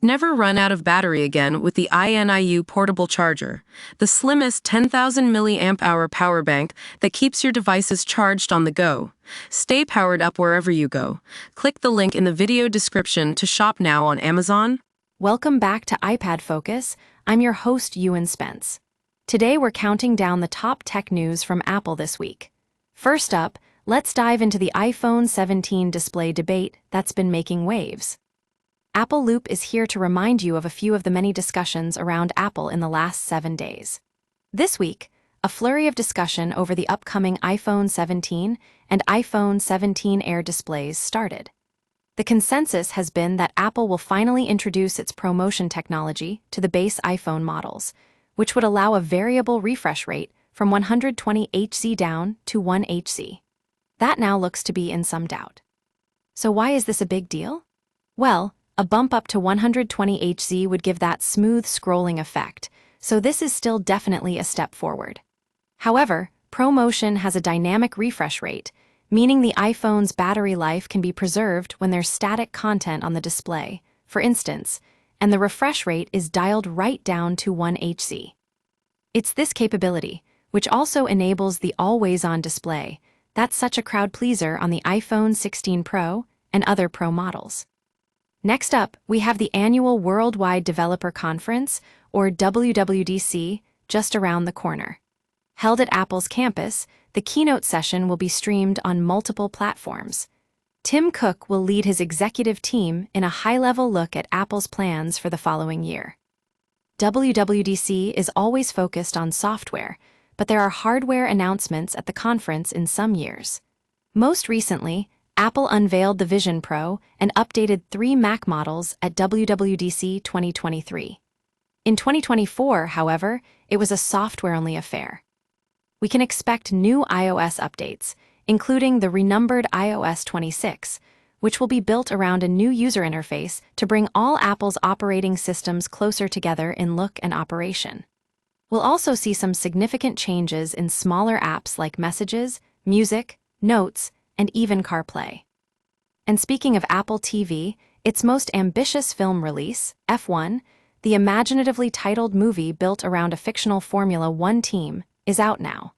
Never run out of battery again with the iNIU portable charger, the slimmest 10,000 milliamp hour power bank that keeps your devices charged on the go. Stay powered up wherever you go. Click the link in the video description to shop now on Amazon. Welcome back to iPad Focus. I'm your host, Ewan Spence. Today we're counting down the top tech news from Apple this week. First up, let's dive into the iPhone 17 display debate that's been making waves. Apple Loop is here to remind you of a few of the many discussions around Apple in the last 7 days. This week, a flurry of discussion over the upcoming iPhone 17 and iPhone 17 Air displays started. The consensus has been that Apple will finally introduce its ProMotion technology to the base iPhone models, which would allow a variable refresh rate from 120 Hz down to 1 Hz. That now looks to be in some doubt. So why is this a big deal? Well, a bump up to 120 Hz would give that smooth scrolling effect, so this is still definitely a step forward. However, ProMotion has a dynamic refresh rate, meaning the iPhone's battery life can be preserved when there's static content on the display, for instance, and the refresh rate is dialed right down to 1 Hz. It's this capability, which also enables the always-on display, that's such a crowd pleaser on the iPhone 16 Pro and other Pro models. Next up, we have the annual Worldwide Developer Conference, or WWDC, just around the corner. Held at Apple's campus, the keynote session will be streamed on multiple platforms. Tim Cook will lead his executive team in a high-level look at Apple's plans for the following year. WWDC is always focused on software, but there are hardware announcements at the conference in some years. Most recently, Apple unveiled the Vision Pro and updated 3 Mac models at WWDC 2023. In 2024, however, it was a software-only affair. We can expect new iOS updates, including the renumbered iOS 26, which will be built around a new user interface to bring all Apple's operating systems closer together in look and operation. We'll also see some significant changes in smaller apps like Messages, Music, Notes, and even CarPlay. And speaking of Apple TV, its most ambitious film release, F1, the imaginatively titled movie built around a fictional Formula One team, is out now.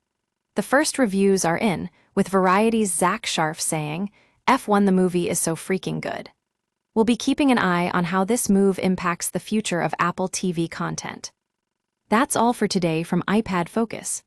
The first reviews are in, with Variety's Zach Sharf saying, F1 the movie is so freaking good. We'll be keeping an eye on how this move impacts the future of Apple TV content. That's all for today from iPad Focus.